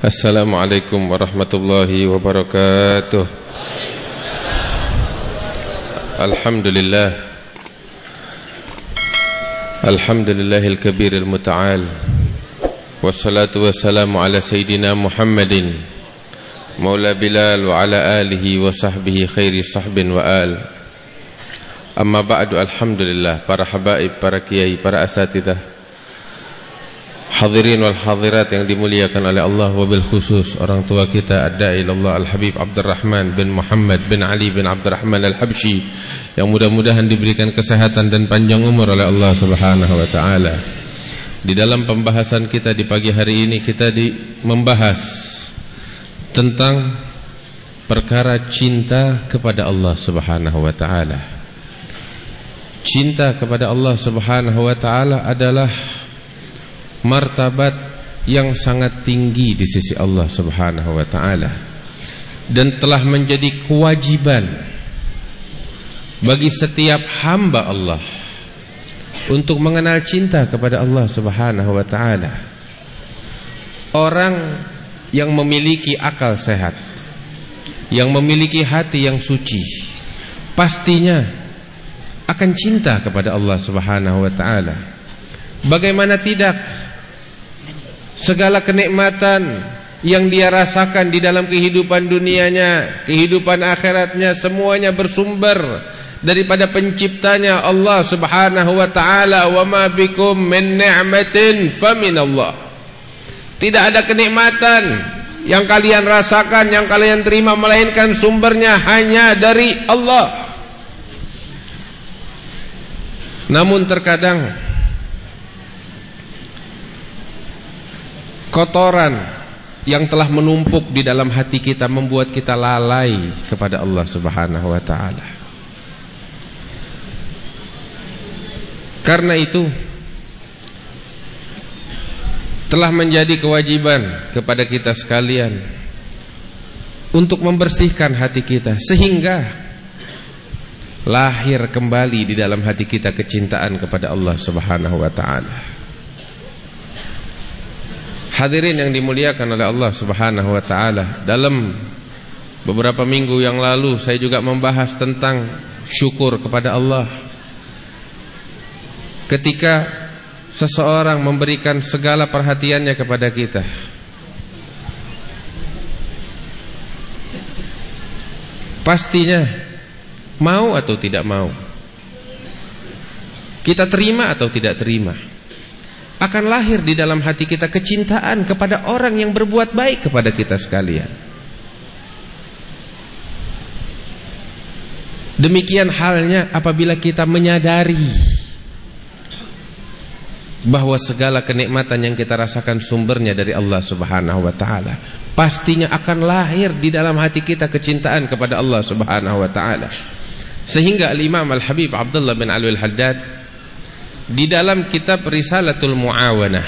Assalamualaikum warahmatullahi wabarakatuh. Alhamdulillah. Alhamdulillahil kabiril muta'al. Wassalatu wassalamu ala sayyidina Muhammadin Maula Bilal wa ala alihi wa sahbihi khairi sahbin wa al. Amma ba'du, alhamdulillah, para habaib, para kiai, para asatidah, hadirin wal hadirat yang dimuliakan oleh Allah, wabil khusus orang tua kita ad-da'i ilallah Al-Habib Abdurrahman bin Muhammad bin Ali bin Abdurrahman Al-Habsyi, yang mudah-mudahan diberikan kesehatan dan panjang umur oleh Allah Subhanahu wa taala. Di dalam pembahasan kita di pagi hari ini, kita membahas tentang perkara cinta kepada Allah Subhanahu wa taala. Cinta kepada Allah Subhanahu wa taala adalah martabat yang sangat tinggi di sisi Allah Subhanahu wa taala, dan telah menjadi kewajiban bagi setiap hamba Allah untuk mengenal cinta kepada Allah Subhanahu wa taala. Orang yang memiliki akal sehat, yang memiliki hati yang suci, pastinya akan cinta kepada Allah Subhanahu wa taala. Bagaimana tidak, segala kenikmatan yang dia rasakan di dalam kehidupan dunianya, kehidupan akhiratnya, semuanya bersumber daripada penciptanya Allah Subhanahu wa taala. Wa ma bikum min ni'matin faminallah. Tidak ada kenikmatan yang kalian rasakan, yang kalian terima, melainkan sumbernya hanya dari Allah. Namun terkadang kotoran yang telah menumpuk di dalam hati kita membuat kita lalai kepada Allah Subhanahu wa taala. Karena itu telah menjadi kewajiban kepada kita sekalian untuk membersihkan hati kita, sehingga lahir kembali di dalam hati kita kecintaan kepada Allah Subhanahu wa taala. Hadirin yang dimuliakan oleh Allah Subhanahu wa taala, dalam beberapa minggu yang lalu saya juga membahas tentang syukur kepada Allah. Ketika seseorang memberikan segala perhatiannya kepada kita, pastinya mau atau tidak mau, kita terima atau tidak terima, akan lahir di dalam hati kita kecintaan kepada orang yang berbuat baik kepada kita sekalian. Demikian halnya apabila kita menyadari bahwa segala kenikmatan yang kita rasakan sumbernya dari Allah Subhanahu wa taala, pastinya akan lahir di dalam hati kita kecintaan kepada Allah Subhanahu wa taala. Sehingga Al-Imam Al-Habib Abdullah bin Alwi Al-Haddad di dalam kitab Risalatul Mu'awanah,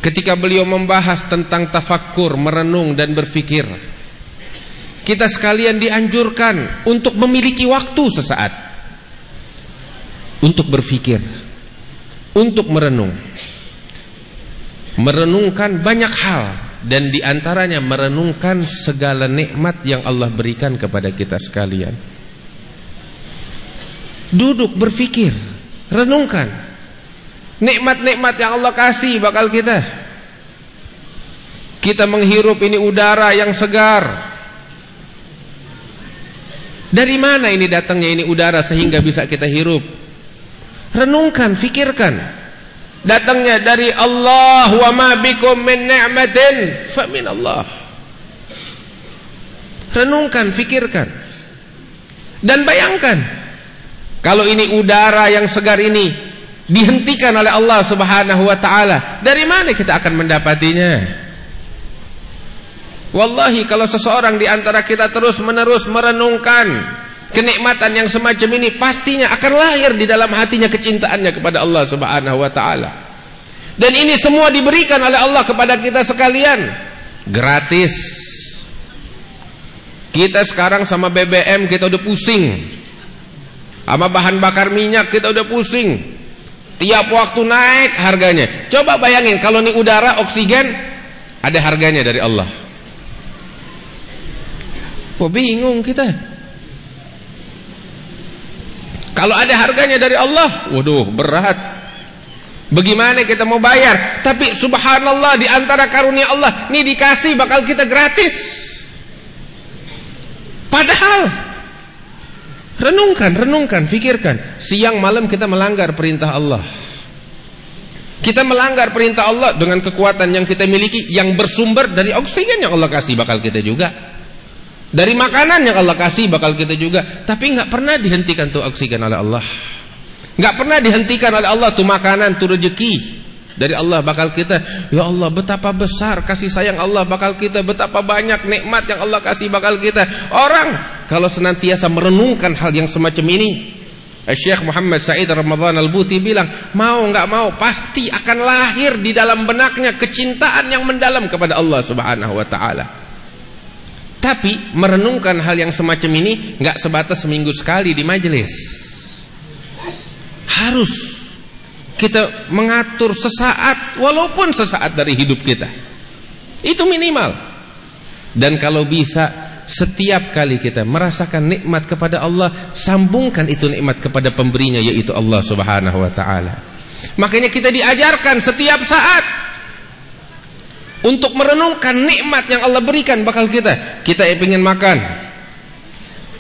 ketika beliau membahas tentang tafakkur, merenung dan berfikir, kita sekalian dianjurkan untuk memiliki waktu sesaat untuk berfikir, untuk merenungkan banyak hal, dan diantaranya merenungkan segala nikmat yang Allah berikan kepada kita sekalian. Duduk berfikir, renungkan nikmat-nikmat yang Allah kasih bakal kita. Kita menghirup ini udara yang segar. Dari mana ini datangnya ini udara sehingga bisa kita hirup? Renungkan, fikirkan. Datangnya dari Allah. Wa ma bikum min ni'matin fa min Allah. Renungkan, fikirkan. Dan bayangkan, kalau ini udara yang segar ini dihentikan oleh Allah Subhanahu wa taala, dari mana kita akan mendapatinya? Wallahi, kalau seseorang di antara kita terus-menerus merenungkan kenikmatan yang semacam ini, pastinya akan lahir di dalam hatinya kecintaannya kepada Allah Subhanahu wa taala. Dan ini semua diberikan oleh Allah kepada kita sekalian gratis. Kita sekarang sama BBM kita udah pusing, sama bahan bakar minyak kita udah pusing. Tiap waktu naik harganya. Coba bayangin kalau ini udara, oksigen ada harganya dari Allah. Kok bingung kita? Kalau ada harganya dari Allah, waduh berat. Bagaimana kita mau bayar? Tapi subhanallah, di antara karunia Allah, nih dikasih bakal kita gratis. Padahal renungkan, fikirkan. Siang malam kita melanggar perintah Allah. Kita melanggar perintah Allah dengan kekuatan yang kita miliki, yang bersumber dari oksigen yang Allah kasih bakal kita juga, dari makanan yang Allah kasih bakal kita juga. Tapi nggak pernah dihentikan tuh oksigen oleh Allah, nggak pernah dihentikan oleh Allah tuh makanan, tuh rezeki dari Allah bakal kita. Ya Allah, betapa besar kasih sayang Allah bakal kita, betapa banyak nikmat yang Allah kasih bakal kita. Orang kalau senantiasa merenungkan hal yang semacam ini, Syekh Muhammad Said Ramadhan Al-Buti bilang, mau nggak mau pasti akan lahir di dalam benaknya kecintaan yang mendalam kepada Allah Subhanahu wa taala. Tapi merenungkan hal yang semacam ini nggak sebatas seminggu sekali di majelis. Harus kita mengatur sesaat, walaupun sesaat dari hidup kita. Itu minimal. Dan kalau bisa, setiap kali kita merasakan nikmat kepada Allah, sambungkan itu nikmat kepada pemberinya, yaitu Allah Subhanahu wa taala. Makanya kita diajarkan setiap saat untuk merenungkan nikmat yang Allah berikan bakal kita. Kita ingin makan,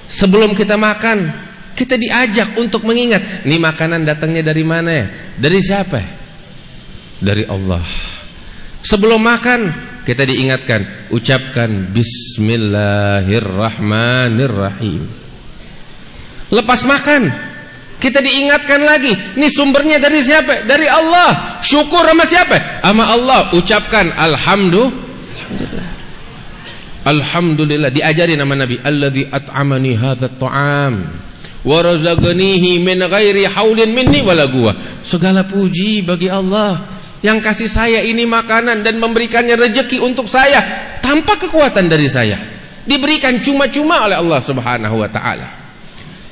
sebelum kita makan, kita diajak untuk mengingat, nih makanan datangnya dari mana? Dari siapa? Dari Allah. Sebelum makan, kita diingatkan, ucapkan Bismillahirrahmanirrahim. Lepas makan, kita diingatkan lagi, nih sumbernya dari siapa? Dari Allah. Syukur sama siapa? Sama Allah. Ucapkan Alhamdulillah. Alhamdulillah. Diajari nama Nabi, alladzi at'amani hadzal ta'am wa razaqanihi min ghairi haulin minni wala quwwah. Segala puji bagi Allah yang kasih saya ini makanan dan memberikannya rezeki untuk saya tanpa kekuatan dari saya. Diberikan cuma-cuma oleh Allah Subhanahu wa taala.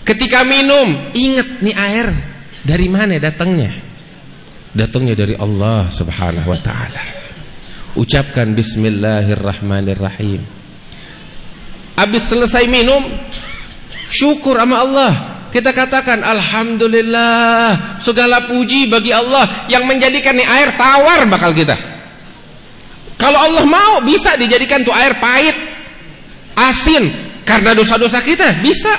Ketika minum, ingat nih air dari mana datangnya? Datangnya dari Allah Subhanahu wa taala. Ucapkan Bismillahirrahmanirrahim. Habis selesai minum, syukur sama Allah. Kita katakan Alhamdulillah, segala puji bagi Allah yang menjadikan nih air tawar bakal kita. Kalau Allah mau, bisa dijadikan tuh air pahit, asin, karena dosa-dosa kita, bisa.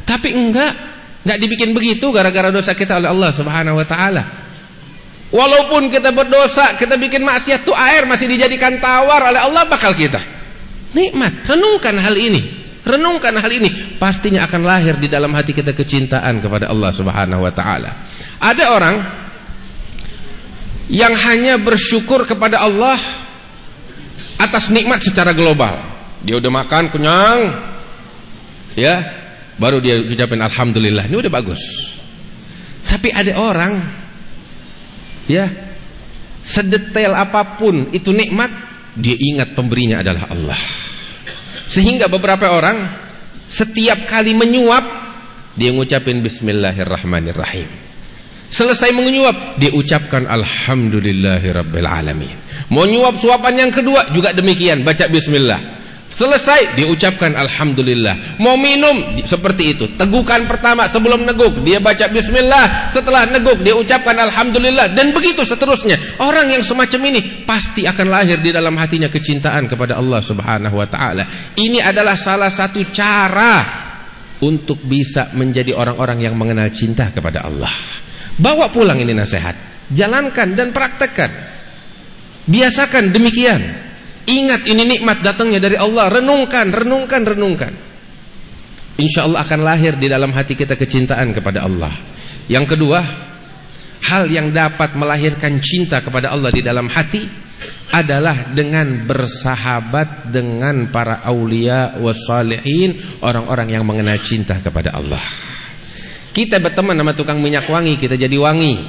Tapi enggak dibikin begitu gara-gara dosa kita oleh Allah Subhanahu wa taala. Walaupun kita berdosa, kita bikin maksiat, tuh air masih dijadikan tawar oleh Allah bakal kita. Nikmat. Renungkan hal ini. Renungkan hal ini, pastinya akan lahir di dalam hati kita kecintaan kepada Allah Subhanahu wa taala. Ada orang yang hanya bersyukur kepada Allah atas nikmat secara global. Dia udah makan kenyang, ya, baru dia ucapin alhamdulillah. Ini udah bagus. Tapi ada orang, ya, sedetail apapun itu nikmat, dia ingat pemberinya adalah Allah. Sehingga beberapa orang setiap kali menyuap, dia ngucapin Bismillahirrahmanirrahim. Selesai menyuap, dia ucapkan Alhamdulillahirabbil alamin. Mau nyuap suapan yang kedua juga demikian, baca Bismillah. Selesai, dia ucapkan Alhamdulillah. Mau minum seperti itu. Tegukan pertama sebelum neguk, dia baca Bismillah. Setelah neguk, dia ucapkan Alhamdulillah. Dan begitu seterusnya. Orang yang semacam ini pasti akan lahir di dalam hatinya kecintaan kepada Allah Subhanahu wa taala. Ini adalah salah satu cara untuk bisa menjadi orang-orang yang mengenal cinta kepada Allah. Bawa pulang ini nasihat, jalankan dan praktekkan. Biasakan demikian. Ingat ini nikmat datangnya dari Allah. Renungkan. Insya Allah akan lahir di dalam hati kita kecintaan kepada Allah. Yang kedua, hal yang dapat melahirkan cinta kepada Allah di dalam hati adalah dengan bersahabat dengan para aulia wassalihin, orang-orang yang mengenal cinta kepada Allah. Kita berteman sama tukang minyak wangi, kita jadi wangi.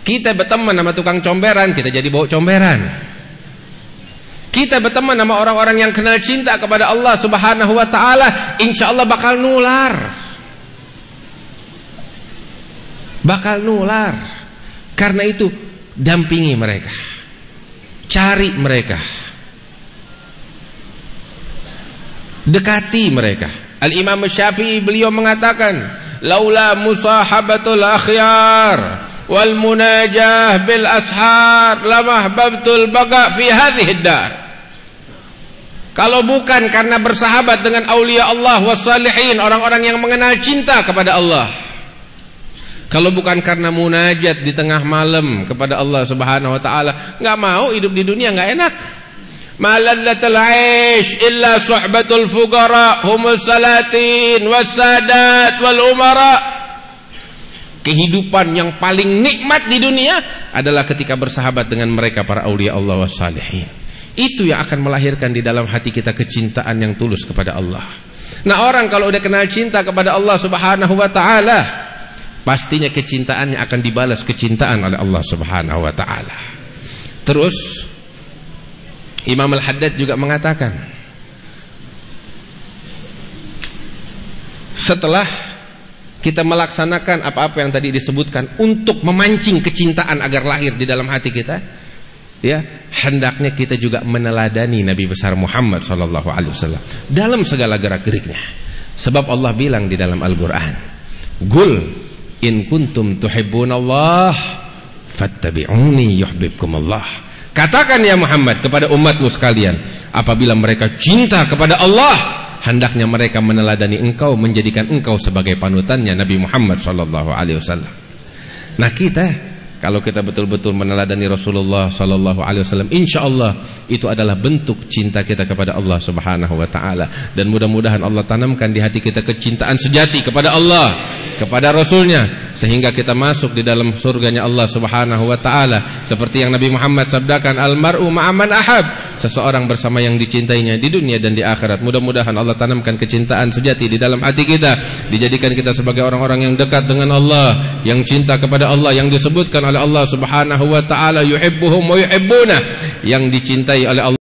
Kita berteman sama tukang comberan, kita jadi bau comberan. Kita berteman sama orang-orang yang kenal cinta kepada Allah Subhanahu wa taala, insyaallah bakal nular. Bakal nular. Karena itu dampingi mereka. cari mereka, dekati mereka. Al-Imam Syafi'i beliau mengatakan, laula musahabatul akhyar wal munajah bil ashar lamahbabtul baqa fi hadhihi dar. Kalau bukan karena bersahabat dengan aulia Allah wassalihin, orang-orang yang mengenal cinta kepada Allah, kalau bukan karena munajat di tengah malam kepada Allah Subhanahu wa taala, enggak mau hidup di dunia, enggak enak. Maladzatul aish illa suhbatul fuqara humus salatin wassadat wal umara. Kehidupan yang paling nikmat di dunia adalah ketika bersahabat dengan mereka para aulia Allah wassalihin. Itu yang akan melahirkan di dalam hati kita kecintaan yang tulus kepada Allah. Nah, orang kalau udah kenal cinta kepada Allah Subhanahu wa taala, pastinya kecintaannya akan dibalas kecintaan oleh Allah Subhanahu wa taala. Terus Imam Al-Haddad juga mengatakan, setelah kita melaksanakan apa-apa yang tadi disebutkan untuk memancing kecintaan agar lahir di dalam hati kita, ya, hendaknya kita juga meneladani Nabi besar Muhammad sallallahu alaihi wasallam dalam segala gerak-geriknya. Sebab Allah bilang di dalam Al-Qur'an, "Qul in kuntum tuhibbunallah fattabi'uni yuhibbukumullah." Katakan ya Muhammad kepada umatmu sekalian, apabila mereka cinta kepada Allah, hendaknya mereka meneladani engkau, menjadikan engkau sebagai panutannya Nabi Muhammad sallallahu alaihi wasallam. Nah, kita kalau kita betul-betul meneladani Rasulullah sallallahu alaihi wasallam, insyaallah itu adalah bentuk cinta kita kepada Allah Subhanahu wa taala, dan mudah-mudahan Allah tanamkan di hati kita kecintaan sejati kepada Allah, kepada Rasulnya, sehingga kita masuk di dalam surganya Allah Subhanahu wa taala. Seperti yang Nabi Muhammad sabdakan, al-mar'u ma'aman ahab, seseorang bersama yang dicintainya di dunia dan di akhirat. Mudah-mudahan Allah tanamkan kecintaan sejati di dalam hati kita, dijadikan kita sebagai orang-orang yang dekat dengan Allah, yang cinta kepada Allah, yang disebutkan oleh Allah Subhanahu wa taala yuhibbuhum wa yuhibbuna, yang dicintai oleh Allah.